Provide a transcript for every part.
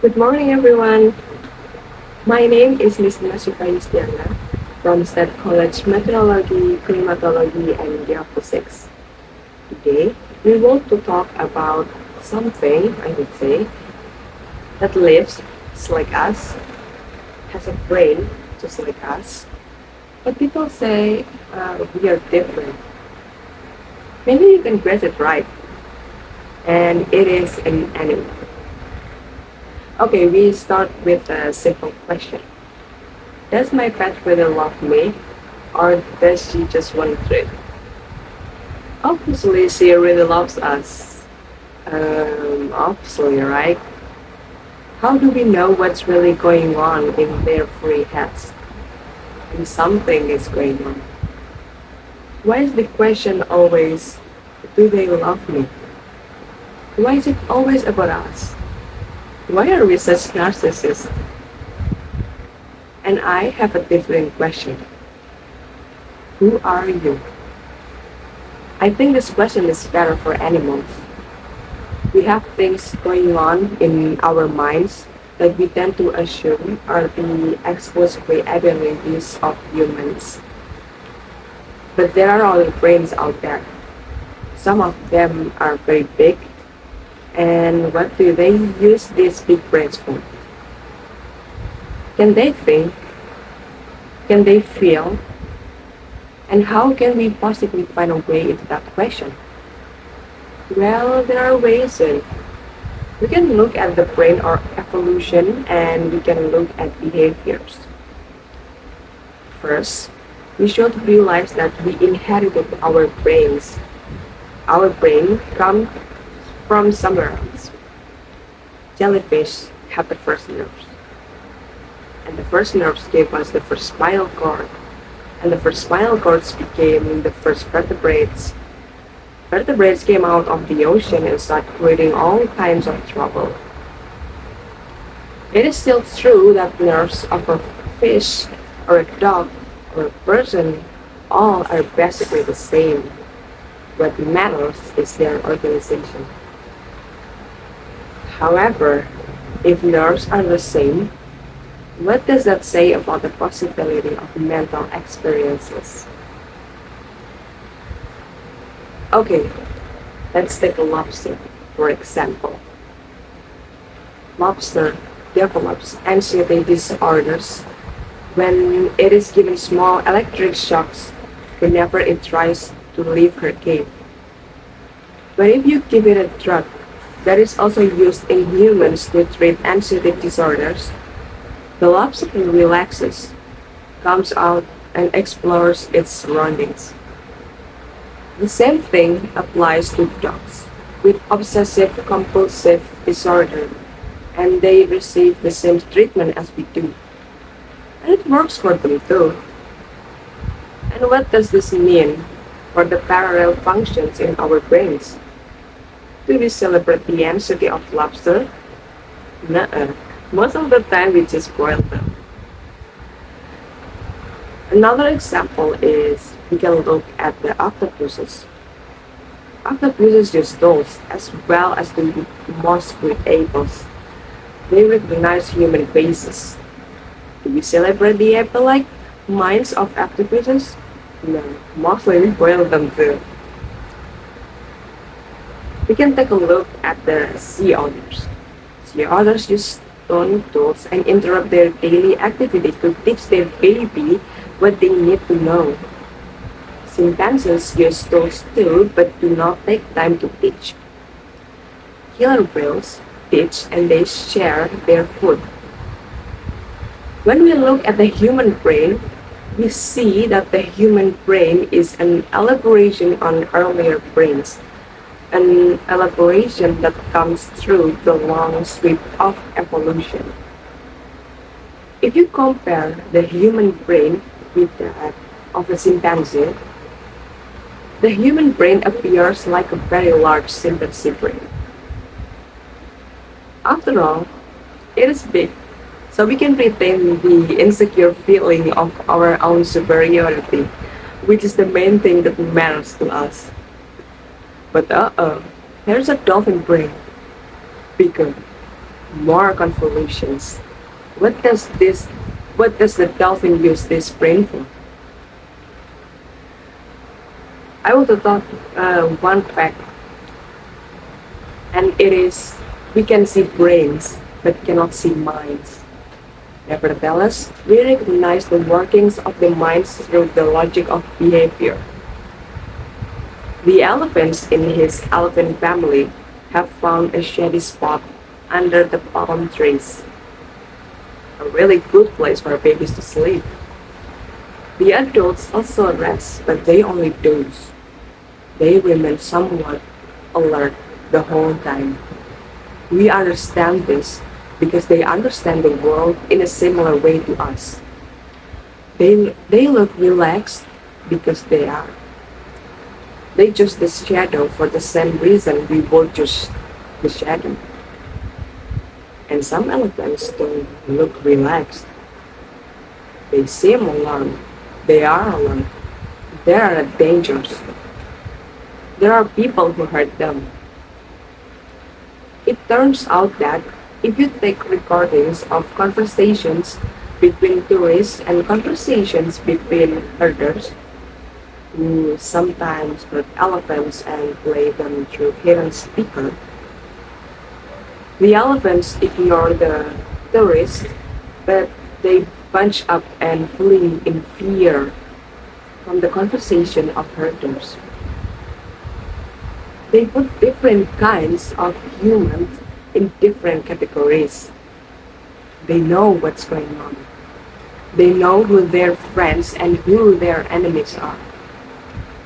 Good morning, everyone. My name is Miss Syifa Yustiana from State College Meteorology, Climatology, and Geophysics. Today, we want to talk about something, I would say, that lives just like us, has a brain just like us, but people say we are different. Maybe you can guess it right, and it is an animal. Okay, we start with a simple question. Does my pet really love me, or does she just want treat? Obviously, she really loves us. Obviously, right? How do we know what's really going on in their free heads? And something is going on. Why is the question always, do they love me? Why is it always about us? Why are we such narcissists? And I have a different question. Who are you? I think this question is better for animals. We have things going on in our minds that we tend to assume are the exclusive abilities of humans. But there are other brains out there. Some of them are very big. And what do they use these big brains for? Can they think? Can they feel? And how can we possibly find a way into that question? Well, there are ways in. We can look at the brain or evolution and we can look at behaviors. First, we should realize that we inherited our brains. Our brain comes from somewhere else. Jellyfish have the first nerves. And the first nerves gave us the first spinal cord. And the first spinal cords became the first vertebrates. Vertebrates came out of the ocean and started creating all kinds of trouble. It is still true that nerves of a fish or a dog or a person all are basically the same. What matters is their organization. However, if nerves are the same, what does that say about the possibility of mental experiences? Okay, let's take a lobster, for example. Lobster develops anxiety disorders when it is given small electric shocks whenever it tries to leave her cave. But if you give it a drug that is also used in humans to treat anxiety disorders, the lobster relaxes, comes out, and explores its surroundings. The same thing applies to dogs with obsessive compulsive disorder, and they receive the same treatment as we do. And it works for them too. And what does this mean for the parallel functions in our brains? Do we celebrate the anxiety of lobster? Nuh-uh. Most of the time we just boil them. Another example is we can look at the octopuses. Octopuses use tools as well as the most creators. They recognize human faces. Do we celebrate the apple-like minds of octopuses? No, mostly we boil them too. We can take a look at the sea otters. Sea otters use stone tools and interrupt their daily activities to teach their baby what they need to know. Chimpanzees use tools too, but do not take time to teach. Killer whales teach and they share their food. When we look at the human brain, we see that the human brain is an elaboration on earlier brains, an elaboration that comes through the long sweep of evolution. If you compare the human brain with that of a chimpanzee, the human brain appears like a very large chimpanzee brain. After all, it is big, so we can retain the insecure feeling of our own superiority, which is the main thing that matters to us. But here's a dolphin brain, bigger, More convolutions. What does this what does the dolphin use this brain for? I would have thought one fact, and it is we can see brains but cannot see minds. Nevertheless, we recognize the workings of the minds through the logic of behavior. The elephants in his elephant family have found a shady spot under the palm trees, a really good place for babies to sleep. The adults also rest, but they only doze. They remain somewhat alert the whole time. We understand this because they understand the world in a similar way to us. They look relaxed because they are. They choose the shadow for the same reason we would choose the shadow. And some elephants don't look relaxed. They seem alarmed. They are alarmed. There are dangers. There are people who hurt them. It turns out that if you take recordings of conversations between tourists and conversations between herders, who sometimes herd elephants and play them through hidden speaker, the elephants ignore the tourists, but they bunch up and flee in fear from the conversation of herders. They put different kinds of humans in different categories. They know what's going on. They know who their friends and who their enemies are.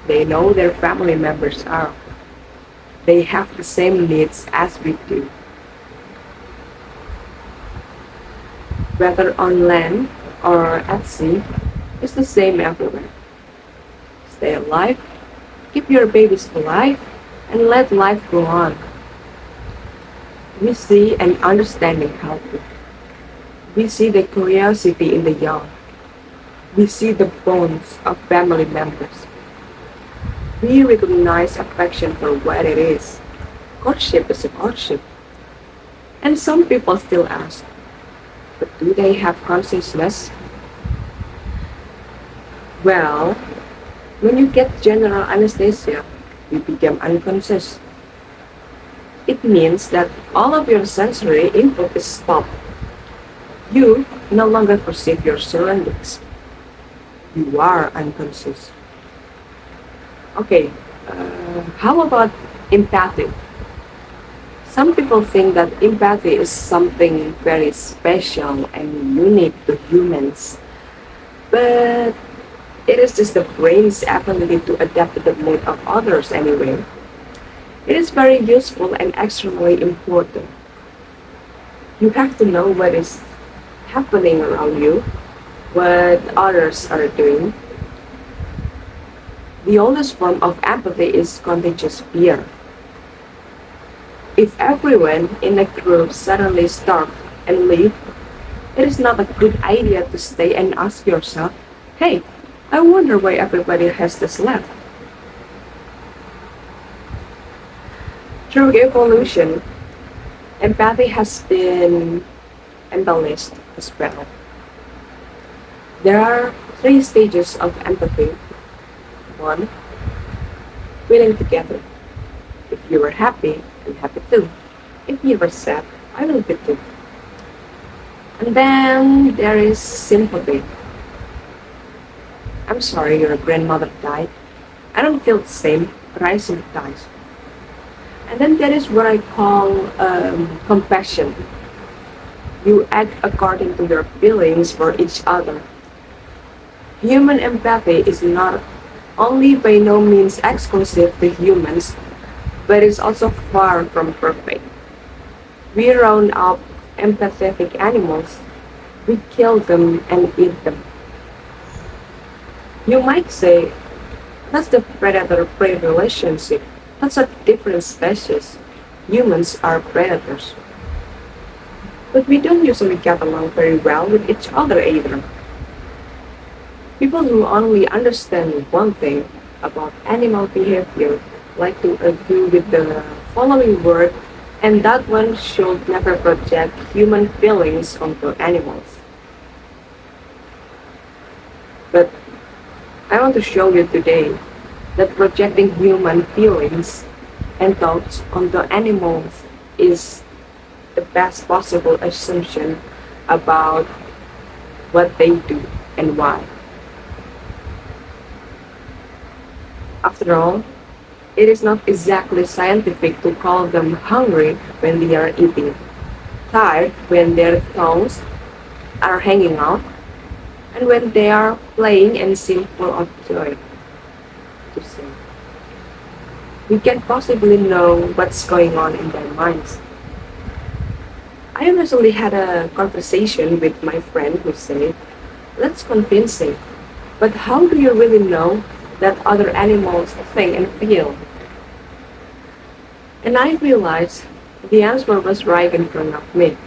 They know their family members are. They have the same needs as we do. Whether on land or at sea, it's the same everywhere. Stay alive, keep your babies alive, and let life go on. We see an understanding healthy. We see the curiosity in the young. We see the bones of family members. We recognize affection for what it is. Courtship is a courtship. And some people still ask, but do they have consciousness? Well, when you get general anesthesia, you become unconscious. It means that all of your sensory input is stopped. You no longer perceive your surroundings. You are unconscious. Okay, how about empathy? Some people think that empathy is something very special and unique to humans, but it is just the brain's ability to adapt to the mood of others anyway. It is very useful and extremely important. You have to know what is happening around you, what others are doing. The oldest form of empathy is contagious fear. If everyone in a group suddenly starve and leave, it is not a good idea to stay and ask yourself, hey, I wonder why everybody has this left. Through evolution, empathy has been embellished as well. There are 3 stages of empathy. 1. Feeling together. If you were happy, I'm happy too. If you were sad, I will be too. And then there is sympathy. I'm sorry your grandmother died. I don't feel the same, but I sympathize. And then there is what I call compassion. You act according to your feelings for each other. Human empathy is not only by no means exclusive to humans, but is also far from perfect. We round up empathetic animals, we kill them and eat them. You might say, that's the predator-prey relationship. That's a different species. Humans are predators. But we don't usually get along very well with each other either. People who only understand one thing about animal behavior like to argue with the following word And that one should never project human feelings onto animals. But I want to show you today that projecting human feelings and thoughts onto animals is the best possible assumption about what they do and why. After all, it is not exactly scientific to call them hungry when they are eating, tired when their tongues are hanging out, and when they are playing and seem full of joy to see. We can't possibly know what's going on in their minds. I recently had a conversation with my friend who said, "That's convincing, but how do you really know that other animals think and feel?" And I realized the answer was right in front of me.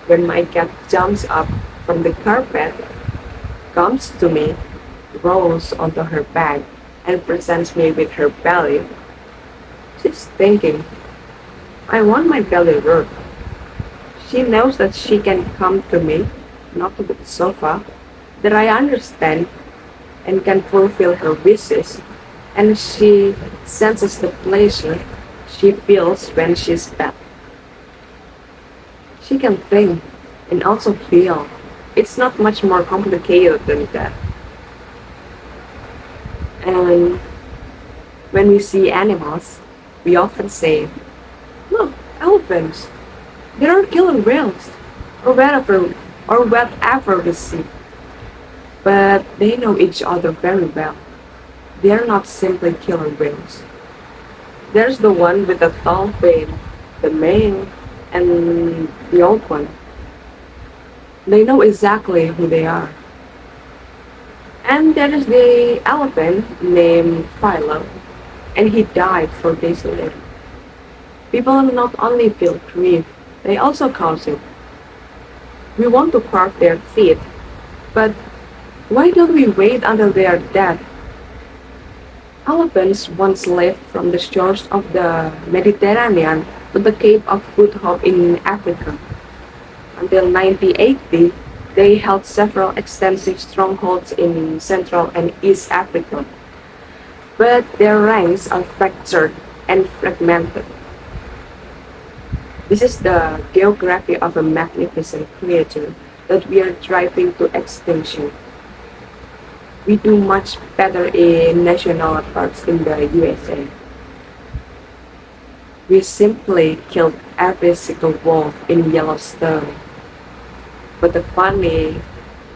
When my cat jumps up from the carpet, comes to me, rolls onto her back, and presents me with her belly, she's thinking, "I want my belly rubbed." She knows that she can come to me, not to the sofa, that I understand and can fulfill her wishes, and she senses the pleasure she feels when she's pet. She can think and also feel. It's not much more complicated than that. And when we see animals, we often say, "Look, elephants, they are killer whales," or whatever we see. But they know each other very well. They are not simply killer whales. There's the one with the tall fin, the mane, and the old one. They know exactly who they are. And there is the elephant named Philo, and he died 4 days later. People not only feel grief, they also cause it. We want to carve their feet, but why don't we wait until they are dead? Elephants once lived from the shores of the Mediterranean to the Cape of Good Hope in Africa. Until 1980, they held several extensive strongholds in Central and East Africa, but their ranks are fractured and fragmented. This is the geography of a magnificent creature that we are driving to extinction. We do much better in national parks in the USA. We simply killed every single wolf in Yellowstone. But the funny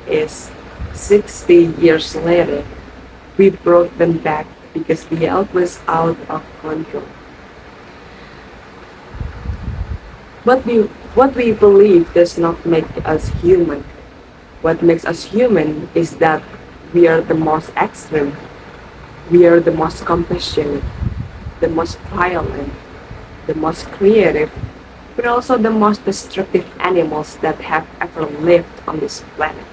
is, 60 years later, we brought them back because the elk was out of control. What we believe does not make us human. What makes us human is that we are the most extreme, we are the most compassionate, the most violent, the most creative, but also the most destructive animals that have ever lived on this planet.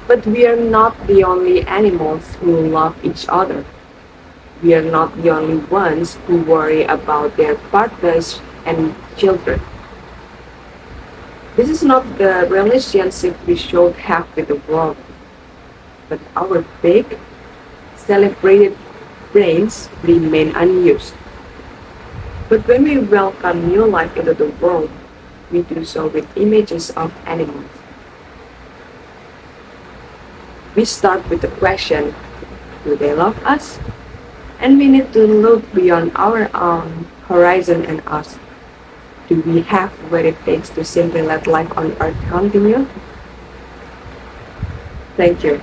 But we are not the only animals who love each other. We are not the only ones who worry about their partners and children. This is not the relationship we should have with the world, but our big, celebrated brains remain unused. But when we welcome new life into the world, we do so with images of animals. We start with the question, do they love us? And we need to look beyond our own horizon and ask, do we have what it takes to simply let life on Earth continue? Thank you.